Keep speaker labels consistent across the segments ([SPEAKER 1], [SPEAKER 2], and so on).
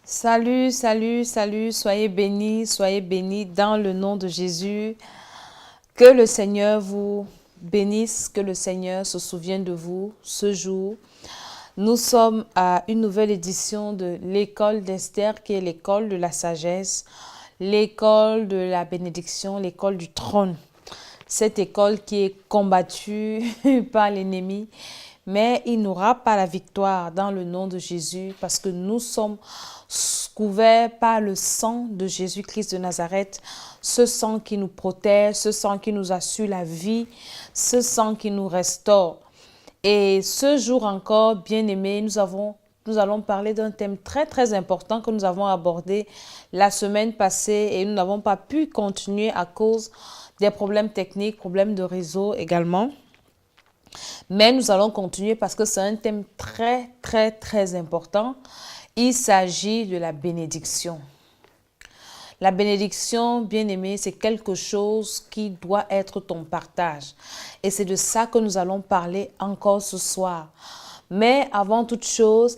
[SPEAKER 1] Salut, salut, salut, soyez bénis dans le nom de Jésus. Que le Seigneur vous bénisse, que le Seigneur se souvienne de vous ce jour. Nous sommes à une nouvelle édition de l'école d'Esther, qui est l'école de la sagesse, l'école de la bénédiction, l'école du trône. Cette école qui est combattue par l'ennemi, mais il n'aura pas la victoire dans le nom de Jésus parce que nous sommes couverts par le sang de Jésus-Christ de Nazareth, ce sang qui nous protège, ce sang qui nous assure la vie, ce sang qui nous restaure. Et ce jour encore, bien-aimés, nous allons parler d'un thème très très important que nous avons abordé la semaine passée et nous n'avons pas pu continuer à cause des problèmes techniques, problèmes de réseau également. Mais nous allons continuer parce que c'est un thème très très très important. Il s'agit de la bénédiction. La bénédiction, bien-aimé, c'est quelque chose qui doit être ton partage. Et c'est de ça que nous allons parler encore ce soir. Mais avant toute chose,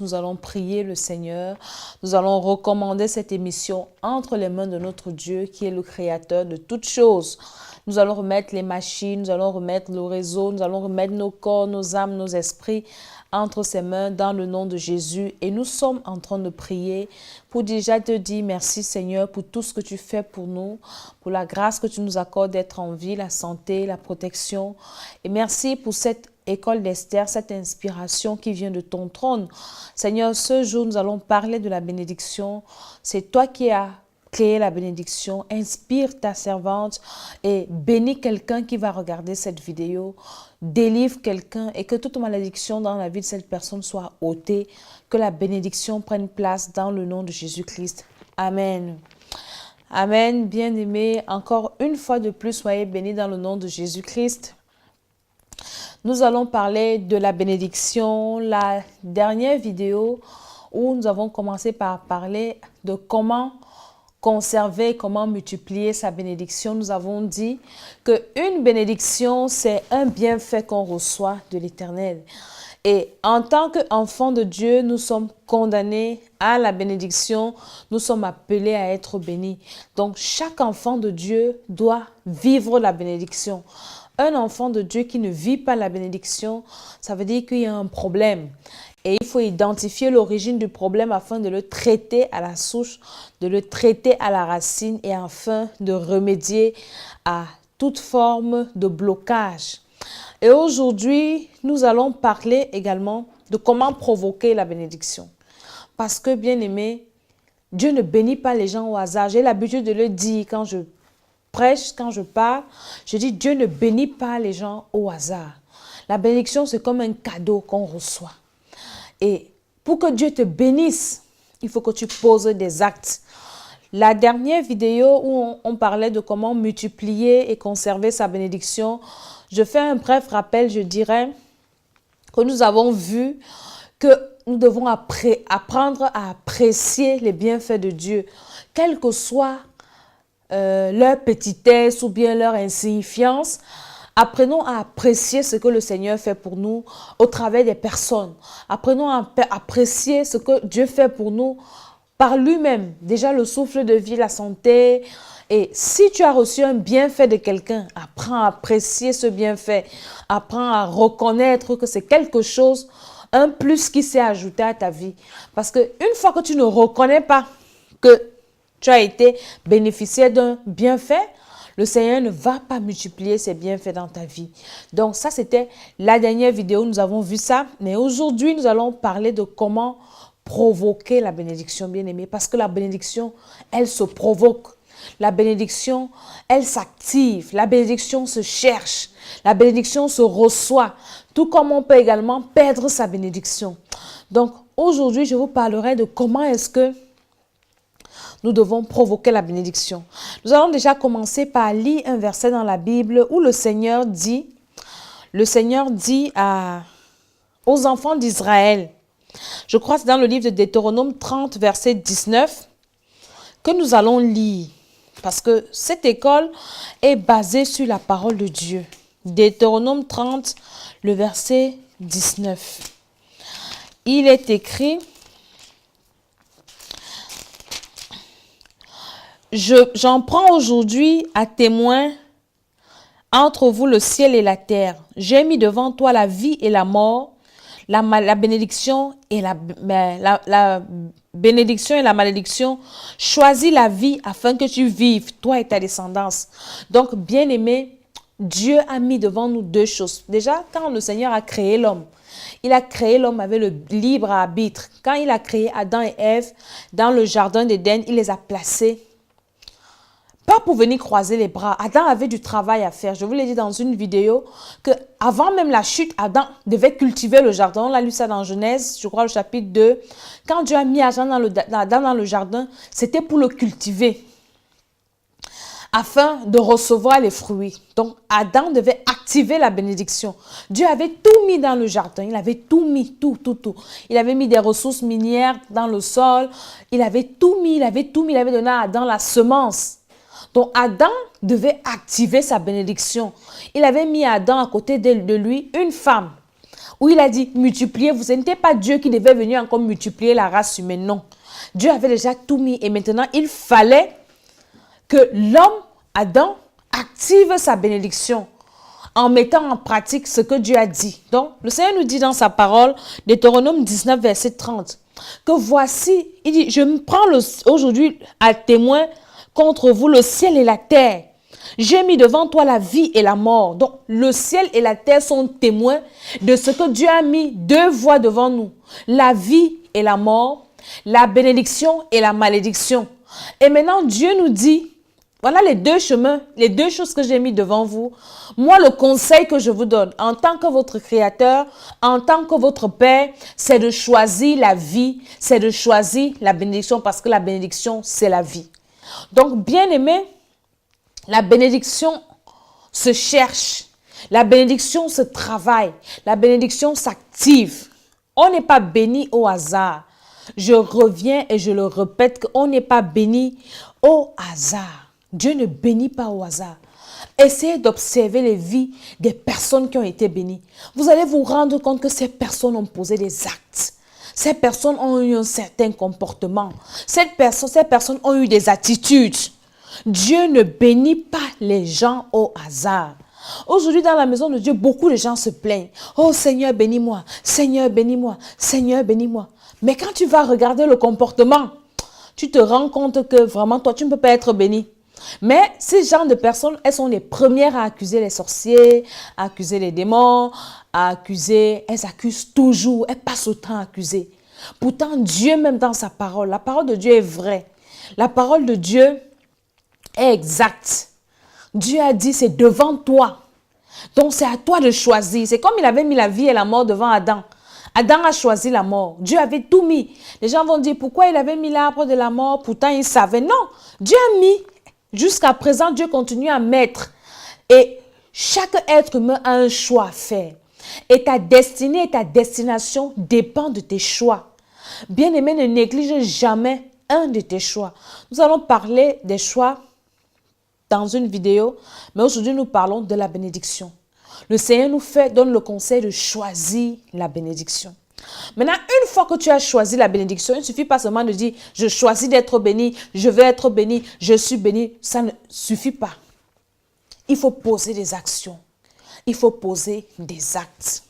[SPEAKER 1] nous allons prier le Seigneur. Nous allons recommander cette émission entre les mains de notre Dieu qui est le créateur de toutes choses. Nous allons remettre les machines, nous allons remettre le réseau, nous allons remettre nos corps, nos âmes, nos esprits entre ses mains dans le nom de Jésus. Et nous sommes en train de prier pour déjà te dire merci Seigneur pour tout ce que tu fais pour nous, pour la grâce que tu nous accordes d'être en vie, la santé, la protection. Et merci pour cette école d'Esther, cette inspiration qui vient de ton trône. Seigneur, ce jour, nous allons parler de la bénédiction. C'est toi qui as créé la bénédiction. Inspire ta servante et bénis quelqu'un qui va regarder cette vidéo. Délivre quelqu'un et que toute malédiction dans la vie de cette personne soit ôtée. Que la bénédiction prenne place dans le nom de Jésus-Christ. Amen. Amen, bien-aimés. Encore une fois de plus, soyez bénis dans le nom de Jésus-Christ. Nous allons parler de la bénédiction. La dernière vidéo où nous avons commencé par parler de comment conserver, comment multiplier sa bénédiction. Nous avons dit qu'une bénédiction, c'est un bienfait qu'on reçoit de l'Éternel. Et en tant qu'enfants de Dieu, nous sommes condamnés à la bénédiction. Nous sommes appelés à être bénis. Donc, chaque enfant de Dieu doit vivre la bénédiction. Un enfant de Dieu qui ne vit pas la bénédiction, ça veut dire qu'il y a un problème. Et il faut identifier l'origine du problème afin de le traiter à la souche, de le traiter à la racine et afin de remédier à toute forme de blocage. Et aujourd'hui, nous allons parler également de comment provoquer la bénédiction. Parce que, bien aimé, Dieu ne bénit pas les gens au hasard. J'ai l'habitude de le dire quand je prêche, quand je parle, je dis Dieu ne bénit pas les gens au hasard. La bénédiction, c'est comme un cadeau qu'on reçoit. Et pour que Dieu te bénisse, il faut que tu poses des actes. La dernière vidéo où on parlait de comment multiplier et conserver sa bénédiction, je fais un bref rappel, je dirais que nous avons vu que nous devons apprendre à apprécier les bienfaits de Dieu, quel que soit leur petitesse ou bien leur insignifiance. Apprenons à apprécier ce que le Seigneur fait pour nous au travers des personnes. Apprenons à apprécier ce que Dieu fait pour nous par lui-même. Déjà le souffle de vie, la santé. Et si tu as reçu un bienfait de quelqu'un, apprends à apprécier ce bienfait. Apprends à reconnaître que c'est quelque chose, un plus qui s'est ajouté à ta vie. Parce qu'une fois que tu ne reconnais pas que tu as été bénéficiaire d'un bienfait, le Seigneur ne va pas multiplier ses bienfaits dans ta vie. Donc ça, c'était la dernière vidéo, nous avons vu ça. Mais aujourd'hui, nous allons parler de comment provoquer la bénédiction, bien-aimée. Parce que la bénédiction, elle se provoque. La bénédiction, elle s'active. La bénédiction se cherche. La bénédiction se reçoit. Tout comme on peut également perdre sa bénédiction. Donc aujourd'hui, je vous parlerai de comment est-ce que nous devons provoquer la bénédiction. Nous allons déjà commencer par lire un verset dans la Bible où le Seigneur dit aux enfants d'Israël, je crois que c'est dans le livre de Deutéronome 30, verset 19, que nous allons lire. Parce que cette école est basée sur la parole de Dieu. Deutéronome 30, le verset 19. Il est écrit... j'en prends aujourd'hui à témoin entre vous le ciel et la terre. J'ai mis devant toi la vie et la mort, la bénédiction et la bénédiction et la malédiction. Choisis la vie afin que tu vives, toi et ta descendance. Donc, bien-aimé, Dieu a mis devant nous deux choses. Déjà, quand le Seigneur a créé l'homme, il a créé l'homme avec le libre arbitre. Quand il a créé Adam et Ève dans le jardin d'Éden, il les a placés pas pour venir croiser les bras. Adam avait du travail à faire. Je vous l'ai dit dans une vidéo que avant même la chute, Adam devait cultiver le jardin. On l'a lu ça dans Genèse, je crois le chapitre 2. Quand Dieu a mis Adam dans le jardin, c'était pour le cultiver afin de recevoir les fruits. Donc, Adam devait activer la bénédiction. Dieu avait tout mis dans le jardin. Il avait tout mis, tout. Il avait mis des ressources minières dans le sol. Il avait tout mis. Il avait donné à Adam la semence. Donc, Adam devait activer sa bénédiction. Il avait mis Adam à côté de lui une femme où il a dit, multipliez-vous. Ce n'était pas Dieu qui devait venir encore multiplier la race humaine, non. Dieu avait déjà tout mis et maintenant, il fallait que l'homme, Adam, active sa bénédiction en mettant en pratique ce que Dieu a dit. Donc, le Seigneur nous dit dans sa parole, Deutéronome 19, verset 30, que voici, il dit, je me prends aujourd'hui à témoin contre vous le ciel et la terre. J'ai mis devant toi la vie et la mort. Donc, le ciel et la terre sont témoins de ce que Dieu a mis deux voies devant nous. La vie et la mort, la bénédiction et la malédiction. Et maintenant, Dieu nous dit, voilà les deux chemins, les deux choses que j'ai mis devant vous. Moi, le conseil que je vous donne en tant que votre créateur, en tant que votre père, c'est de choisir la vie, c'est de choisir la bénédiction parce que la bénédiction, c'est la vie. Donc, bien aimé, la bénédiction se cherche, la bénédiction se travaille, la bénédiction s'active. On n'est pas béni au hasard. Je reviens et je le répète qu'on n'est pas béni au hasard. Dieu ne bénit pas au hasard. Essayez d'observer les vies des personnes qui ont été bénies. Vous allez vous rendre compte que ces personnes ont posé des actes. Ces personnes ont eu un certain comportement. Ces personnes ont eu des attitudes. Dieu ne bénit pas les gens au hasard. Aujourd'hui, dans la maison de Dieu, beaucoup de gens se plaignent. Oh Seigneur, bénis-moi. Seigneur, bénis-moi. Seigneur, bénis-moi. Mais quand tu vas regarder le comportement, tu te rends compte que vraiment, toi, tu ne peux pas être béni. Mais ces genres de personnes, elles sont les premières à accuser les sorciers, à accuser les démons, elles accusent toujours, elles passent au temps à accuser. Pourtant, Dieu même dans sa parole, la parole de Dieu est vraie. La parole de Dieu est exacte. Dieu a dit, c'est devant toi. Donc, c'est à toi de choisir. C'est comme il avait mis la vie et la mort devant Adam. Adam a choisi la mort. Dieu avait tout mis. Les gens vont dire, pourquoi il avait mis l'arbre de la mort? Pourtant, il savait. Non, Dieu a mis. Jusqu'à présent, Dieu continue à mettre. Et chaque être humain a un choix à faire. Et ta destinée et ta destination dépendent de tes choix. Bien-aimé, ne néglige jamais un de tes choix. Nous allons parler des choix dans une vidéo, mais aujourd'hui, nous parlons de la bénédiction. Le Seigneur nous donne le conseil de choisir la bénédiction. Maintenant, une fois que tu as choisi la bénédiction, il ne suffit pas seulement de dire « je choisis d'être béni, je veux être béni, je suis béni ». Ça ne suffit pas. Il faut poser des actions. Il faut poser des actes.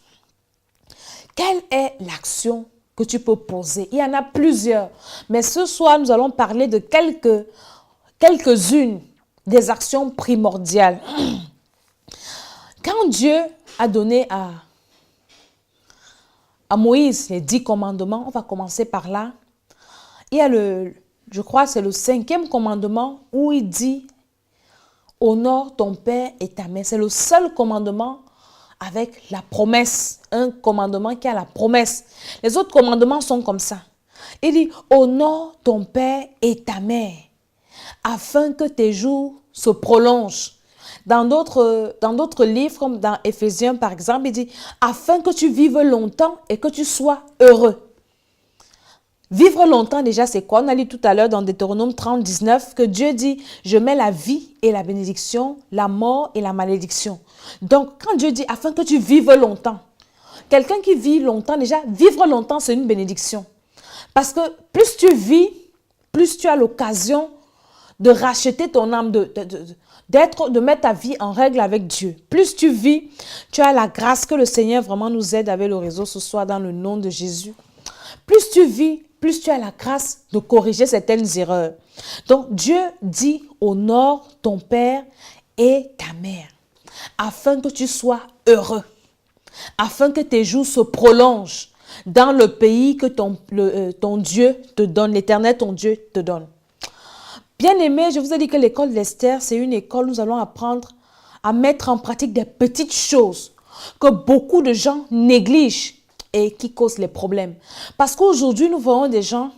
[SPEAKER 1] Quelle est l'action que tu peux poser? Il y en a plusieurs. Mais ce soir, nous allons parler de quelques-unes des actions primordiales. Quand Dieu a donné à Moïse les 10 commandements, on va commencer par là. Il y a je crois c'est le 5e commandement où il dit « Honore ton père et ta mère ». C'est le seul commandement avec la promesse. Un commandement qui a la promesse. Les autres commandements sont comme ça. Il dit « Honore ton père et ta mère afin que tes jours se prolongent ». Dans d'autres livres, comme dans Éphésiens par exemple, il dit « Afin que tu vives longtemps et que tu sois heureux ». Vivre longtemps déjà, c'est quoi? On a lu tout à l'heure dans Deutéronome 30, 19 que Dieu dit « Je mets la vie et la bénédiction, la mort et la malédiction ». Donc, quand Dieu dit « Afin que tu vives longtemps », quelqu'un qui vit longtemps, déjà, vivre longtemps, c'est une bénédiction. Parce que plus tu vis, plus tu as l'occasion de racheter ton âme, de mettre ta vie en règle avec Dieu. Plus tu vis, tu as la grâce que le Seigneur vraiment nous aide avec le réseau ce soir dans le nom de Jésus. Plus tu vis, plus tu as la grâce de corriger certaines erreurs. Donc Dieu dit, honore ton père et ta mère, afin que tu sois heureux, afin que tes jours se prolongent dans le pays que ton Dieu te donne, l'Éternel ton Dieu te donne. Bien-aimés, je vous ai dit que l'école d'Esther, c'est une école où nous allons apprendre à mettre en pratique des petites choses que beaucoup de gens négligent et qui causent les problèmes. Parce qu'aujourd'hui, nous voyons des gens,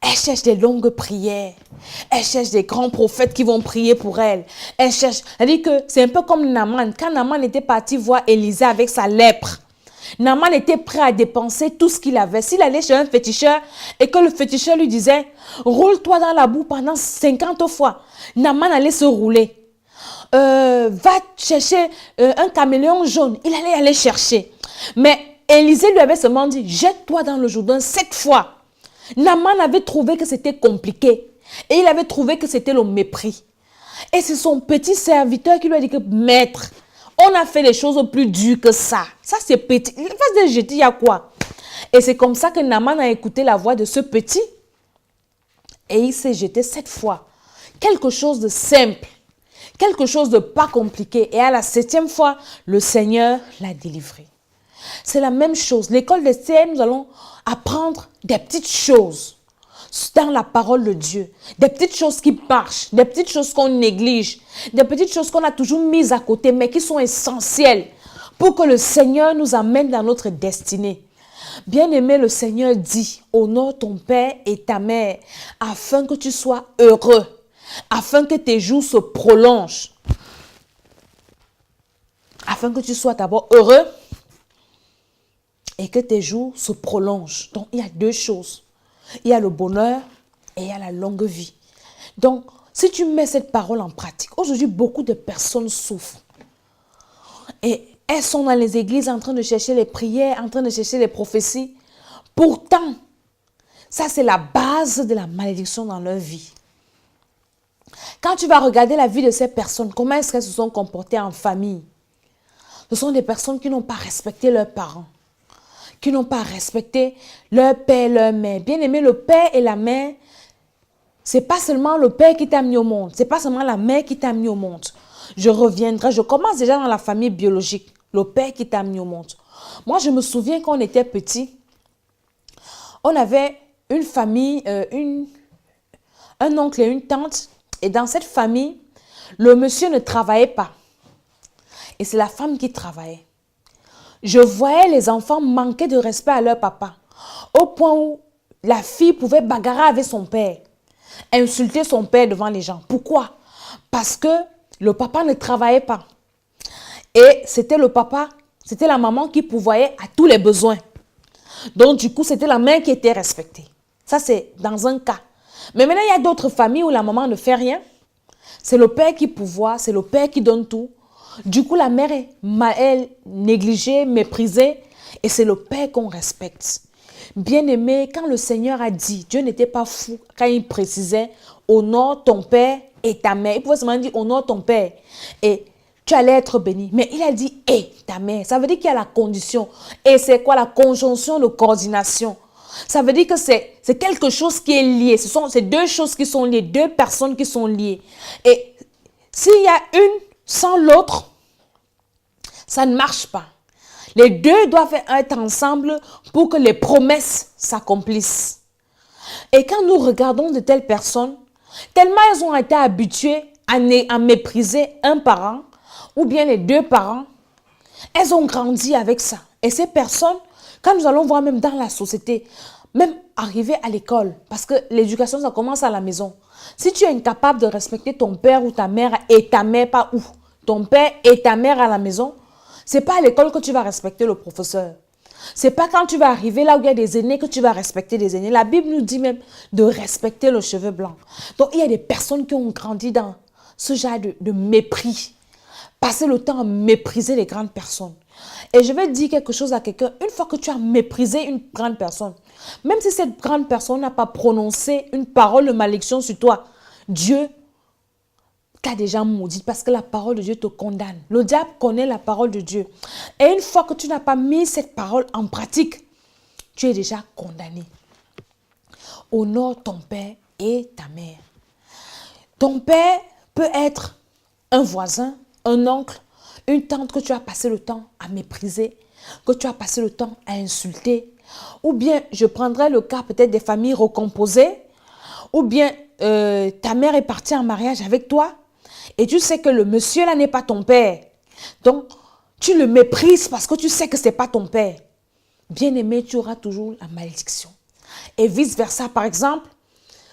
[SPEAKER 1] elles cherchent des longues prières, elles cherchent des grands prophètes qui vont prier pour elles. Elles cherchent, elle dit que c'est un peu comme Naaman. Quand Naaman était parti voir Élisée avec sa lèpre, Naaman était prêt à dépenser tout ce qu'il avait. S'il allait chez un féticheur et que le féticheur lui disait « Roule-toi dans la boue pendant 50 fois », Naaman allait se rouler. Va chercher un caméléon jaune. Il allait aller chercher. Mais Élisée lui avait seulement dit « Jette-toi dans le Jourdain 7 fois ». Naaman avait trouvé que c'était compliqué. Et il avait trouvé que c'était le mépris. Et c'est son petit serviteur qui lui a dit que « Maître, on a fait les choses plus dures que ça. Ça, c'est petit. Il va se jeter, il y a quoi? » Et c'est comme ça que Naaman a écouté la voix de ce petit. Et il s'est jeté 7 fois. Quelque chose de simple. Quelque chose de pas compliqué. Et à la 7e fois, le Seigneur l'a délivré. C'est la même chose. L'école d'Esther, nous allons apprendre des petites choses dans la parole de Dieu. Des petites choses qui marchent, des petites choses qu'on néglige, des petites choses qu'on a toujours mises à côté, mais qui sont essentielles pour que le Seigneur nous amène dans notre destinée. Bien-aimé, le Seigneur dit, honore ton père et ta mère, afin que tu sois heureux, afin que tes jours se prolongent. Afin que tu sois d'abord heureux et que tes jours se prolongent. Donc, il y a 2 choses. Il y a le bonheur et il y a la longue vie. Donc, si tu mets cette parole en pratique, aujourd'hui, beaucoup de personnes souffrent. Et elles sont dans les églises en train de chercher les prières, en train de chercher les prophéties. Pourtant, ça c'est la base de la malédiction dans leur vie. Quand tu vas regarder la vie de ces personnes, comment est-ce qu'elles se sont comportées en famille? Ce sont des personnes qui n'ont pas respecté leurs parents, qui n'ont pas respecté leur père et leur mère. Bien aimé, le père et la mère, c'est pas seulement le père qui t'a mis au monde, c'est pas seulement la mère qui t'a mis au monde. Je reviendrai, je commence déjà dans la famille biologique, le père qui t'a mis au monde. Moi, je me souviens quand on était petit, on avait une famille, un oncle et une tante, et dans cette famille, le monsieur ne travaillait pas. Et c'est la femme qui travaillait. Je voyais les enfants manquer de respect à leur papa, au point où la fille pouvait bagarrer avec son père, insulter son père devant les gens. Pourquoi? Parce que le papa ne travaillait pas. Et c'était le papa, c'était la maman qui pourvoyait à tous les besoins. Donc du coup, c'était la mère qui était respectée. Ça, c'est dans un cas. Mais maintenant, il y a d'autres familles où la maman ne fait rien. C'est le père qui pourvoit, c'est le père qui donne tout. Du coup, la mère est négligée, méprisée, et c'est le père qu'on respecte. Bien-aimé, quand le Seigneur a dit, Dieu n'était pas fou quand il précisait, honore ton père et ta mère. Il pouvait seulement dire, honore ton père et tu allais être béni. Mais il a dit, et ta mère. Ça veut dire qu'il y a la condition. Et c'est quoi la conjonction de coordination? Ça veut dire que c'est quelque chose qui est lié. Ce sont ces 2 choses qui sont liées, 2 personnes qui sont liées. Et s'il y a une sans l'autre, ça ne marche pas. Les 2 doivent être ensemble pour que les promesses s'accomplissent. Et quand nous regardons de telles personnes, tellement elles ont été habituées à mépriser un parent ou bien les 2 parents, elles ont grandi avec ça. Et ces personnes, quand nous allons voir même dans la société, même arriver à l'école, parce que l'éducation, ça commence à la maison. Si tu es incapable de respecter ton père ou ta mère et ta mère, pas où, ton père et ta mère à la maison, c'est pas à l'école que tu vas respecter le professeur. C'est pas quand tu vas arriver là où il y a des aînés que tu vas respecter des aînés. La Bible nous dit même de respecter le cheveu blanc. Donc, il y a des personnes qui ont grandi dans ce genre de mépris. Passer le temps à mépriser les grandes personnes. Et je vais dire quelque chose à quelqu'un. Une fois que tu as méprisé une grande personne, même si cette grande personne n'a pas prononcé une parole de malédiction sur toi, Dieu t'a déjà maudit parce que la parole de Dieu te condamne. Le diable connaît la parole de Dieu. Et une fois que tu n'as pas mis cette parole en pratique, tu es déjà condamné. Honore ton père et ta mère. Ton père peut être un voisin, un oncle, une tante que tu as passé le temps à mépriser, que tu as passé le temps à insulter. Ou bien, je prendrai le cas peut-être des familles recomposées. Ou bien, ta mère est partie en mariage avec toi. Et tu sais que le monsieur là n'est pas ton père. Donc, tu le méprises parce que tu sais que ce n'est pas ton père. Bien-aimé, tu auras toujours la malédiction. Et vice-versa, par exemple,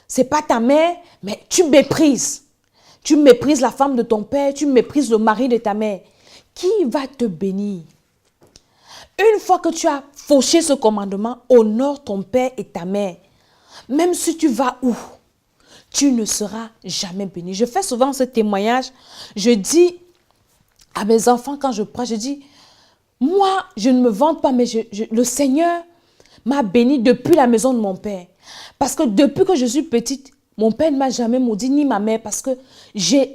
[SPEAKER 1] ce n'est pas ta mère, mais tu méprises. Tu méprises la femme de ton père, tu méprises le mari de ta mère. Qui va te bénir? Une fois que tu as fauché ce commandement, honore ton père et ta mère. Même si tu vas où, tu ne seras jamais béni. Je fais souvent ce témoignage. Je dis à mes enfants quand je prêche, je dis, moi, je ne me vante pas, mais le Seigneur m'a béni depuis la maison de mon père. Parce que depuis que je suis petite, mon père ne m'a jamais maudit, ni ma mère, parce que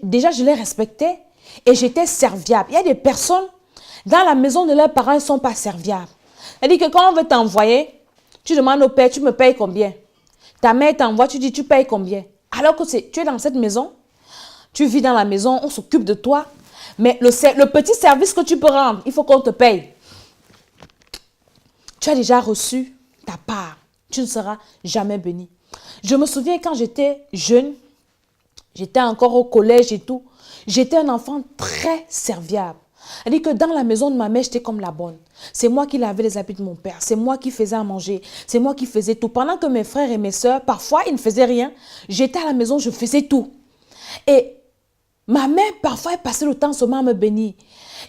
[SPEAKER 1] déjà, je les respectais et j'étais serviable. Il y a des personnes, dans la maison de leurs parents, ils ne sont pas serviables. C'est-à-dire que quand on veut t'envoyer, tu demandes au père, tu me payes combien? Ta mère t'envoie, tu dis, tu payes combien? Alors que tu es dans cette maison, tu vis dans la maison, on s'occupe de toi, mais le petit service que tu peux rendre, il faut qu'on te paye. Tu as déjà reçu ta part. Tu ne seras jamais béni. Je me souviens quand j'étais jeune, j'étais encore au collège et tout, j'étais un enfant très serviable. C'est-à-dire que dans la maison de ma mère, j'étais comme la bonne. C'est moi qui lavais les habits de mon père. C'est moi qui faisais à manger. C'est moi qui faisais tout. Pendant que mes frères et mes soeurs, parfois, ils ne faisaient rien. J'étais à la maison, je faisais tout. Et ma mère, parfois, elle passait le temps seulement à me bénir.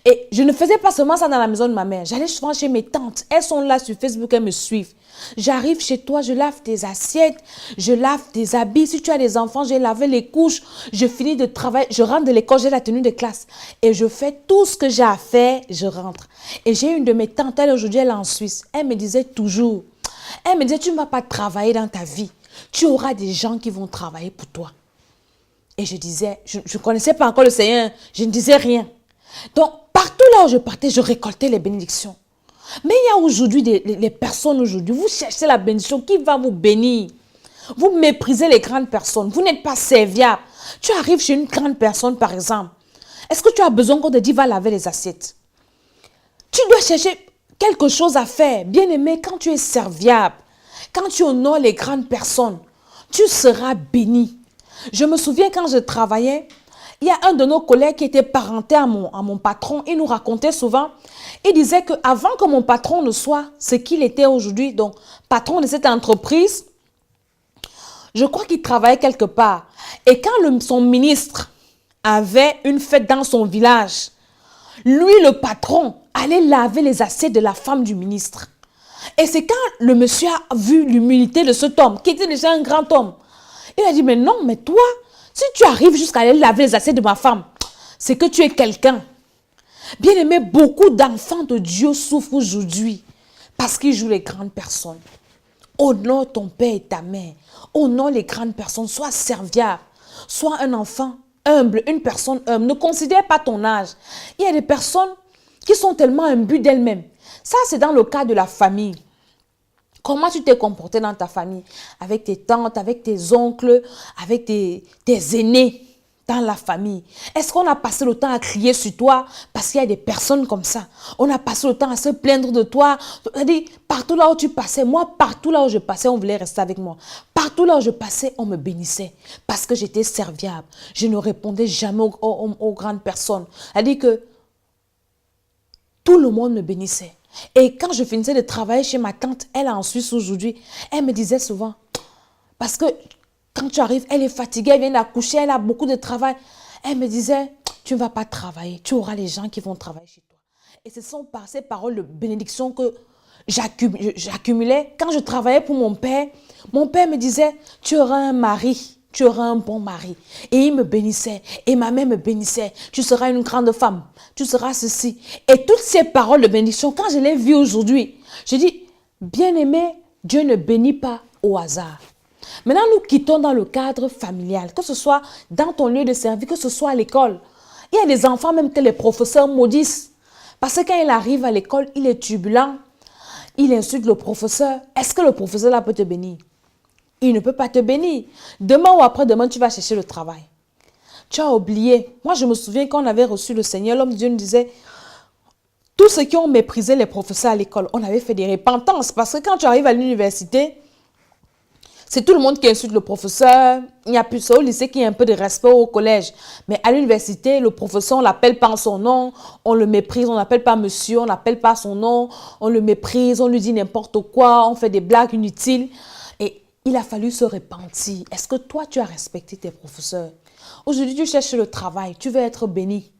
[SPEAKER 1] Et je ne faisais pas seulement ça dans la maison de ma mère. J'allais souvent chez mes tantes. Elles sont là sur Facebook, elles me suivent. J'arrive chez toi, je lave tes assiettes, je lave tes habits. Si tu as des enfants, j'ai lavé les couches. Je finis de travailler, je rentre de l'école, j'ai la tenue de classe. Et je fais tout ce que j'ai à faire, je rentre. Et j'ai une de mes tantes, elle aujourd'hui, elle est en Suisse. Elle me disait toujours, elle me disait, tu ne vas pas travailler dans ta vie. Tu auras des gens qui vont travailler pour toi. Et je disais, je ne connaissais pas encore le Seigneur, je ne disais rien. Donc, partout là où je partais, je récoltais les bénédictions. Mais il y a aujourd'hui les personnes aujourd'hui, vous cherchez la bénédiction, qui va vous bénir? Vous méprisez les grandes personnes, vous n'êtes pas serviable. Tu arrives chez une grande personne par exemple, est-ce que tu as besoin qu'on te dise va laver les assiettes? Tu dois chercher quelque chose à faire. Bien aimé, quand tu es serviable, quand tu honores les grandes personnes, tu seras béni. Je me souviens quand je travaillais, il y a un de nos collègues qui était parenté à mon patron. Il nous racontait souvent, il disait qu'avant que mon patron ne soit ce qu'il était aujourd'hui, donc patron de cette entreprise, je crois qu'il travaillait quelque part. Et quand son ministre avait une fête dans son village, lui, le patron, allait laver les assiettes de la femme du ministre. Et c'est quand le monsieur a vu l'humilité de cet homme, qui était déjà un grand homme, il a dit, mais non, mais toi, si tu arrives jusqu'à aller laver les assiettes de ma femme, c'est que tu es quelqu'un. Bien aimé, beaucoup d'enfants de Dieu souffrent aujourd'hui parce qu'ils jouent les grandes personnes. Honore ton père et ta mère. Honore les grandes personnes. Sois serviable. Sois un enfant humble, une personne humble. Ne considère pas ton âge. Il y a des personnes qui sont tellement imbues d'elles-mêmes. Ça, c'est dans le cas de la famille. Comment tu t'es comporté dans ta famille? Avec tes tantes, avec tes oncles, avec tes aînés dans la famille. Est-ce qu'on a passé le temps à crier sur toi? Parce qu'il y a des personnes comme ça. On a passé le temps à se plaindre de toi. C'est-à-dire, partout là où tu passais, moi, partout là où je passais, on voulait rester avec moi. Partout là où je passais, on me bénissait. Parce que j'étais serviable. Je ne répondais jamais aux grandes personnes. C'est-à-dire que tout le monde me bénissait. Et quand je finissais de travailler chez ma tante, elle est en Suisse aujourd'hui, elle me disait souvent, parce que quand tu arrives, elle est fatiguée, elle vient d'accoucher, elle a beaucoup de travail. Elle me disait, tu ne vas pas travailler, tu auras les gens qui vont travailler chez toi. Et ce sont par ces paroles de bénédiction que j'accumulais. Quand je travaillais pour mon père me disait, tu auras un mari tu auras un bon mari. Et il me bénissait. Et ma mère me bénissait. Tu seras une grande femme. Tu seras ceci. Et toutes ces paroles de bénédiction, quand je les vis aujourd'hui, je dis, bien-aimé, Dieu ne bénit pas au hasard. Maintenant, nous quittons dans le cadre familial, que ce soit dans ton lieu de service, que ce soit à l'école. Il y a des enfants même que les professeurs maudissent. Parce que quand il arrive à l'école, il est turbulent. Il insulte le professeur. Est-ce que le professeur là peut te bénir? Il ne peut pas te bénir. Demain ou après-demain, tu vas chercher le travail. Tu as oublié. Moi, je me souviens quand on avait reçu le Seigneur, l'homme de Dieu nous disait, tous ceux qui ont méprisé les professeurs à l'école, on avait fait des repentances. Parce que quand tu arrives à l'université, c'est tout le monde qui insulte le professeur. Il n'y a plus ça au lycée qui a un peu de respect au collège. Mais à l'université, le professeur, on ne l'appelle pas en son nom. On le méprise, on n'appelle pas monsieur, on n'appelle pas son nom. On le méprise, on lui dit n'importe quoi, on fait des blagues inutiles. Et il a fallu se repentir. Est-ce que toi, tu as respecté tes professeurs? Aujourd'hui, tu cherches le travail, tu veux être béni.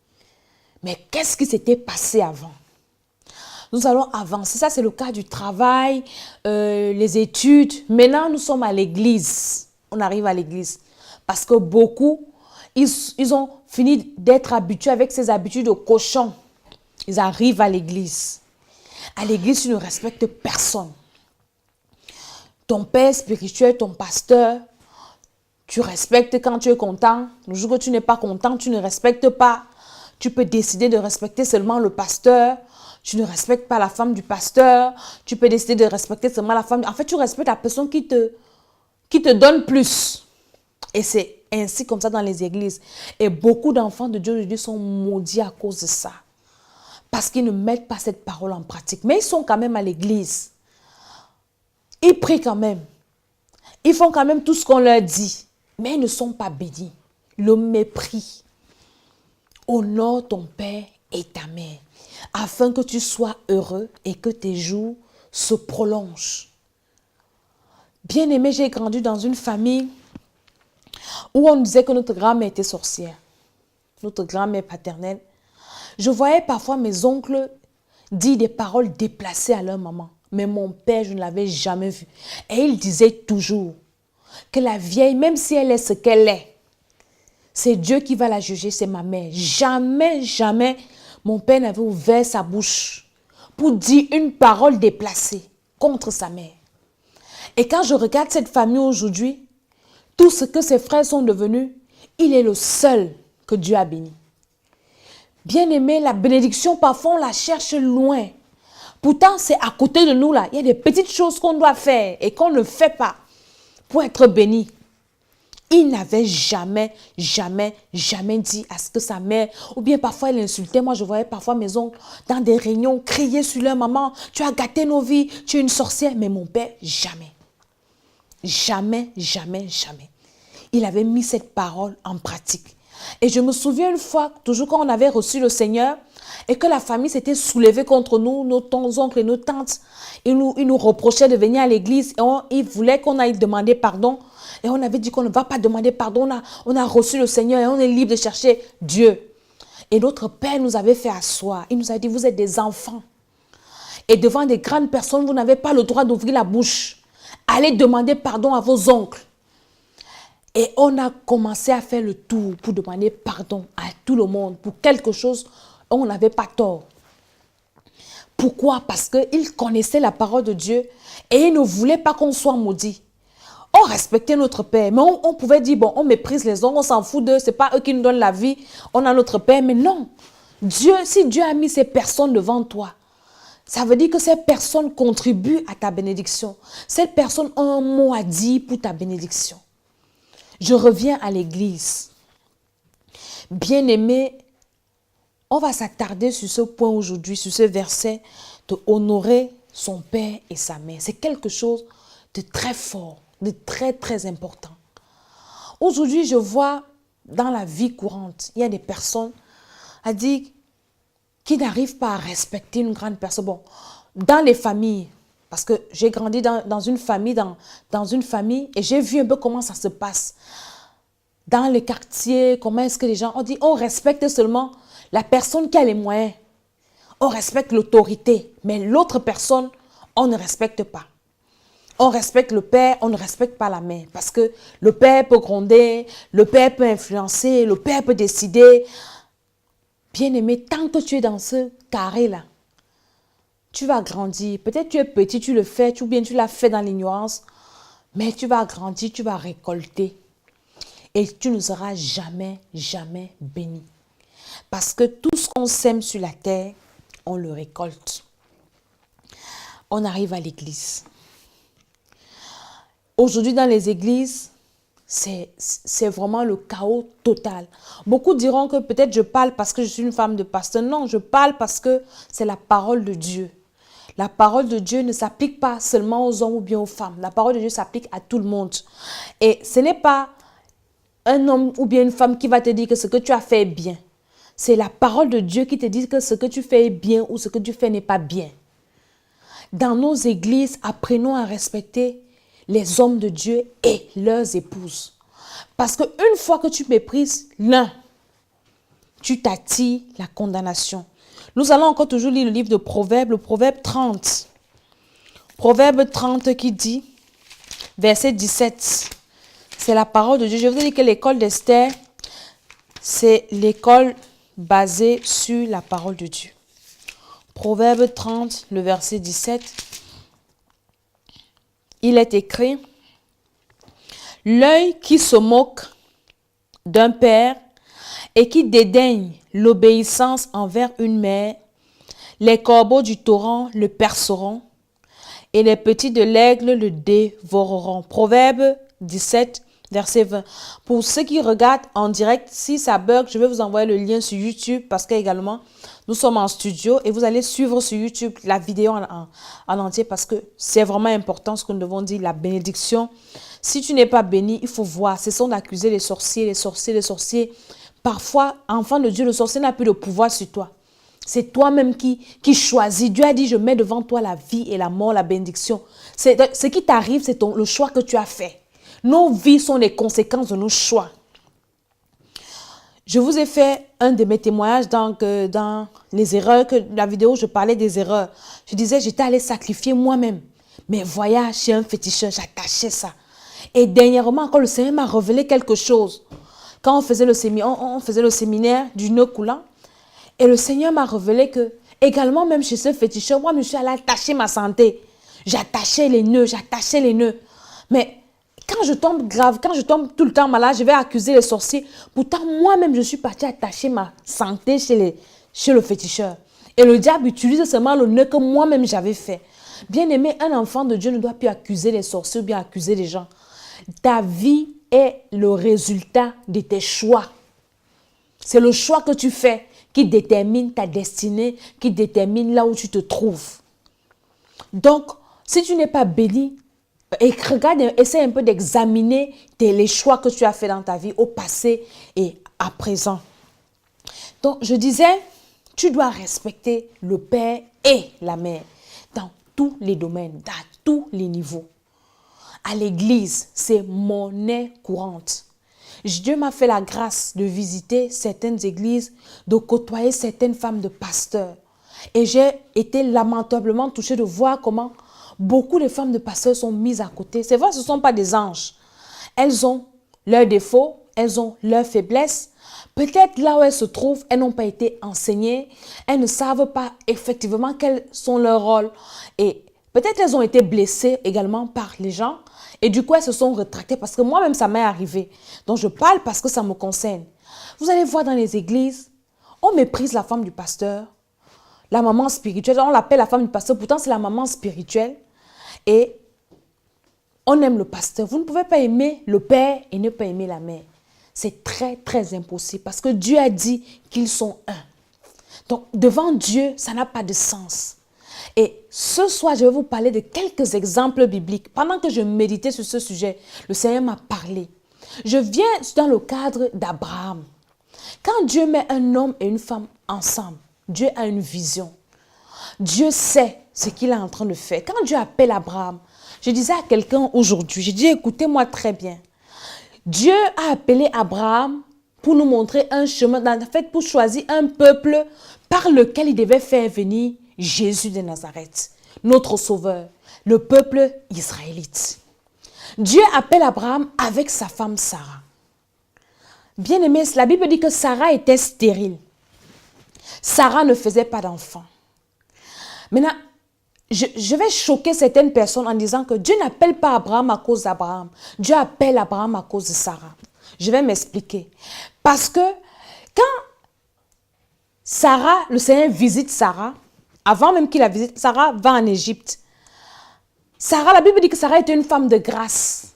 [SPEAKER 1] Mais qu'est-ce qui s'était passé avant? Nous allons avancer. Ça, c'est le cas du travail, les études. Maintenant, nous sommes à l'église. On arrive à l'église. Parce que beaucoup, ils ont fini d'être habitués avec ces habitudes de cochon. Ils arrivent à l'église. À l'église, tu ne respectes personne. Ton père spirituel, ton pasteur, tu respectes quand tu es content. Le jour que tu n'es pas content, tu ne respectes pas. Tu peux décider de respecter seulement le pasteur. Tu ne respectes pas la femme du pasteur. Tu peux décider de respecter seulement la femme. En fait, tu respectes la personne qui te donne plus. Et c'est ainsi comme ça dans les églises. Et beaucoup d'enfants de Dieu aujourd'hui sont maudits à cause de ça. Parce qu'ils ne mettent pas cette parole en pratique. Mais ils sont quand même à l'église. Ils prient quand même. Ils font quand même tout ce qu'on leur dit. Mais ils ne sont pas bénis. Le mépris. Honore ton père et ta mère, afin que tu sois heureux et que tes jours se prolongent. Bien-aimé, j'ai grandi dans une famille où on disait que notre grand-mère était sorcière. Notre grand-mère paternelle. Je voyais parfois mes oncles dire des paroles déplacées à leur maman. Mais mon père, je ne l'avais jamais vu. Et il disait toujours que la vieille, même si elle est ce qu'elle est, c'est Dieu qui va la juger, c'est ma mère. Jamais, jamais, mon père n'avait ouvert sa bouche pour dire une parole déplacée contre sa mère. Et quand je regarde cette famille aujourd'hui, tout ce que ses frères sont devenus, il est le seul que Dieu a béni. Bien-aimé, la bénédiction, parfois, on la cherche loin. Pourtant, c'est à côté de nous, là. Il y a des petites choses qu'on doit faire et qu'on ne fait pas pour être béni. Il n'avait jamais, jamais, jamais dit à ce que sa mère, ou bien parfois elle insultait. Moi, je voyais parfois mes oncles dans des réunions crier sur leur maman. Tu as gâté nos vies, tu es une sorcière. Mais mon père, jamais. Jamais, jamais, jamais. Il avait mis cette parole en pratique. Et je me souviens une fois, toujours quand on avait reçu le Seigneur, et que la famille s'était soulevée contre nous, nos oncles et nos tantes. Ils nous reprochaient de venir à l'église et ils voulaient qu'on aille demander pardon. Et on avait dit qu'on ne va pas demander pardon. On a reçu le Seigneur et on est libre de chercher Dieu. Et notre Père nous avait fait asseoir. Il nous a dit, vous êtes des enfants. Et devant des grandes personnes, vous n'avez pas le droit d'ouvrir la bouche. Allez demander pardon à vos oncles. Et on a commencé à faire le tour pour demander pardon à tout le monde pour quelque chose où on n'avait pas tort. Pourquoi? Parce qu'ils connaissaient la parole de Dieu et ils ne voulaient pas qu'on soit maudit. On respectait notre Père, mais on pouvait dire, bon, on méprise les hommes, on s'en fout d'eux, ce n'est pas eux qui nous donnent la vie, on a notre Père, mais non. Dieu, si Dieu a mis ces personnes devant toi, ça veut dire que ces personnes contribuent à ta bénédiction. Ces personnes ont un mot à dire pour ta bénédiction. Je reviens à l'église. Bien-aimé, on va s'attarder sur ce point aujourd'hui, sur ce verset, de honorer son père et sa mère. C'est quelque chose de très fort, de très, très important. Aujourd'hui, je vois dans la vie courante, il y a des personnes à dire qui n'arrivent pas à respecter une grande personne. Bon, dans les familles, parce que j'ai grandi dans une famille, dans une famille, et j'ai vu un peu comment ça se passe. Dans les quartiers, comment est-ce que les gens, on dit, on respecte seulement la personne qui a les moyens. On respecte l'autorité, mais l'autre personne, on ne respecte pas. on respecte le père, on ne respecte pas la mère. Parce que le père peut gronder, le père peut influencer, le père peut décider. Bien-aimé, tant que tu es dans ce carré-là, tu vas grandir. Peut-être tu es petit, tu le fais, ou bien tu l'as fait dans l'ignorance, mais tu vas grandir, tu vas récolter. Et tu ne seras jamais, jamais béni. Parce que tout ce qu'on sème sur la terre, on le récolte. On arrive à l'église. Aujourd'hui, dans les églises, c'est vraiment le chaos total. Beaucoup diront que peut-être je parle parce que je suis une femme de pasteur. Non, je parle parce que c'est la parole de Dieu. La parole de Dieu ne s'applique pas seulement aux hommes ou bien aux femmes. La parole de Dieu s'applique à tout le monde. Et ce n'est pas un homme ou bien une femme qui va te dire que ce que tu as fait est bien. C'est la parole de Dieu qui te dit que ce que tu fais est bien ou ce que tu fais n'est pas bien. Dans nos églises, apprenons à respecter les hommes de Dieu et leurs épouses. Parce qu'une fois que tu méprises l'un, tu t'attires la condamnation. Nous allons encore toujours lire le livre de Proverbes, le Proverbe 30. Proverbe 30 qui dit, verset 17, c'est la parole de Dieu. Je vous ai dit que l'école d'Esther, c'est l'école basée sur la parole de Dieu. Proverbe 30, le verset 17, il est écrit, « L'œil qui se moque d'un père et qui dédaigne l'obéissance envers une mère, les corbeaux du torrent le perceront et les petits de l'aigle le dévoreront. » Proverbe 17, verset 20. Pour ceux qui regardent en direct, si ça bug, je vais vous envoyer le lien sur YouTube parce qu'également, nous sommes en studio et vous allez suivre sur YouTube la vidéo en entier parce que c'est vraiment important ce que nous devons dire, la bénédiction. Si tu n'es pas béni, il faut voir. Ce sont d'accuser les sorciers, les sorciers, les sorciers. Parfois, enfant de Dieu, le sorcier n'a plus de pouvoir sur toi. C'est toi-même qui choisis. Dieu a dit, je mets devant toi la vie et la mort, la bénédiction. Ce qui t'arrive, c'est le choix que tu as fait. Nos vies sont les conséquences de nos choix. Je vous ai fait un de mes témoignages dans les erreurs, la vidéo où je parlais des erreurs. Je disais, j'étais allée sacrifier moi-même mes voyages chez un féticheur, j'attachais ça. Et dernièrement, quand le Seigneur m'a révélé quelque chose, quand on faisait le séminaire du nœud coulant, et le Seigneur m'a révélé que, également même chez ce féticheur, moi, je me suis allée attacher ma santé. J'attachais les nœuds. Mais quand je tombe grave, quand je tombe tout le temps malade, je vais accuser les sorciers. Pourtant, moi-même, je suis partie attacher ma santé chez le féticheur. Et le diable utilise seulement le nœud que moi-même j'avais fait. Bien aimé, un enfant de Dieu ne doit plus accuser les sorciers ou bien accuser les gens. Ta vie est le résultat de tes choix. C'est le choix que tu fais qui détermine ta destinée, qui détermine là où tu te trouves. Donc, si tu n'es pas béni, essaie un peu d'examiner les choix que tu as fait dans ta vie au passé et à présent. Donc, je disais, tu dois respecter le père et la mère dans tous les domaines, à tous les niveaux. À l'église, c'est monnaie courante. Dieu m'a fait la grâce de visiter certaines églises, de côtoyer certaines femmes de pasteurs. Et j'ai été lamentablement touchée de voir comment beaucoup de femmes de pasteurs sont mises à côté. C'est vrai, ce ne sont pas des anges. Elles ont leurs défauts, elles ont leurs faiblesses. Peut-être là où elles se trouvent, elles n'ont pas été enseignées. Elles ne savent pas effectivement quels sont leurs rôles. Et peut-être elles ont été blessées également par les gens. Et du coup, elles se sont rétractées parce que moi-même, ça m'est arrivé. Donc, je parle parce que ça me concerne. Vous allez voir dans les églises, on méprise la femme du pasteur, la maman spirituelle. On l'appelle la femme du pasteur, pourtant c'est la maman spirituelle. Et on aime le pasteur. Vous ne pouvez pas aimer le père et ne pas aimer la mère. C'est très, très impossible parce que Dieu a dit qu'ils sont un. Donc, devant Dieu, ça n'a pas de sens. Et ce soir, je vais vous parler de quelques exemples bibliques. Pendant que je méditais sur ce sujet, le Seigneur m'a parlé. Je viens dans le cadre d'Abraham. Quand Dieu met un homme et une femme ensemble, Dieu a une vision. Dieu sait ce qu'il est en train de faire. Quand Dieu appelle Abraham, je disais à quelqu'un aujourd'hui, je dis écoutez-moi très bien. Dieu a appelé Abraham pour nous montrer un chemin, en fait pour choisir un peuple par lequel il devait faire venir Jésus de Nazareth, notre sauveur, le peuple israélite. Dieu appelle Abraham avec sa femme Sarah. Bien-aimés, la Bible dit que Sarah était stérile. Sarah ne faisait pas d'enfant. Maintenant, je vais choquer certaines personnes en disant que Dieu n'appelle pas Abraham à cause d'Abraham. Dieu appelle Abraham à cause de Sarah. Je vais m'expliquer. Parce que quand Sarah, le Seigneur visite Sarah, avant même qu'il la visite, Sarah va en Égypte. Sarah, la Bible dit que Sarah était une femme de grâce.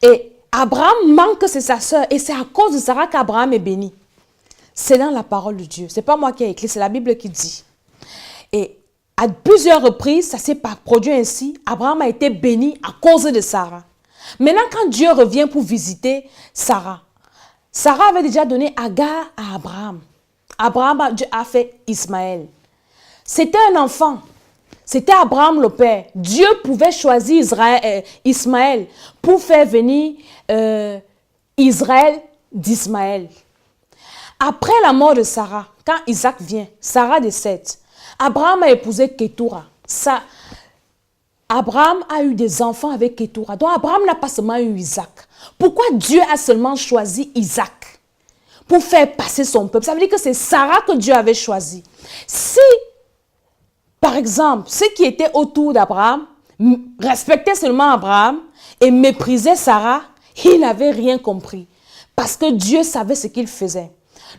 [SPEAKER 1] Et Abraham manque que c'est sa sœur. Et c'est à cause de Sarah qu'Abraham est béni. C'est dans la parole de Dieu. Ce n'est pas moi qui ai écrit, c'est la Bible qui dit. Et à plusieurs reprises, ça s'est produit ainsi. Abraham a été béni à cause de Sarah. Maintenant, quand Dieu revient pour visiter Sarah, Sarah avait déjà donné Agar à Abraham. Abraham a fait Ismaël. C'était un enfant. C'était Abraham le père. Dieu pouvait choisir Ismaël pour faire venir Israël d'Ismaël. Après la mort de Sarah, quand Isaac vient, Sarah décède. Abraham a épousé Ketura. Abraham a eu des enfants avec Ketura. Donc Abraham n'a pas seulement eu Isaac. Pourquoi Dieu a seulement choisi Isaac pour faire passer son peuple? Ça veut dire que c'est Sarah que Dieu avait choisi. Si, par exemple, ceux qui étaient autour d'Abraham respectaient seulement Abraham et méprisaient Sarah, ils n'avaient rien compris. Parce que Dieu savait ce qu'il faisait.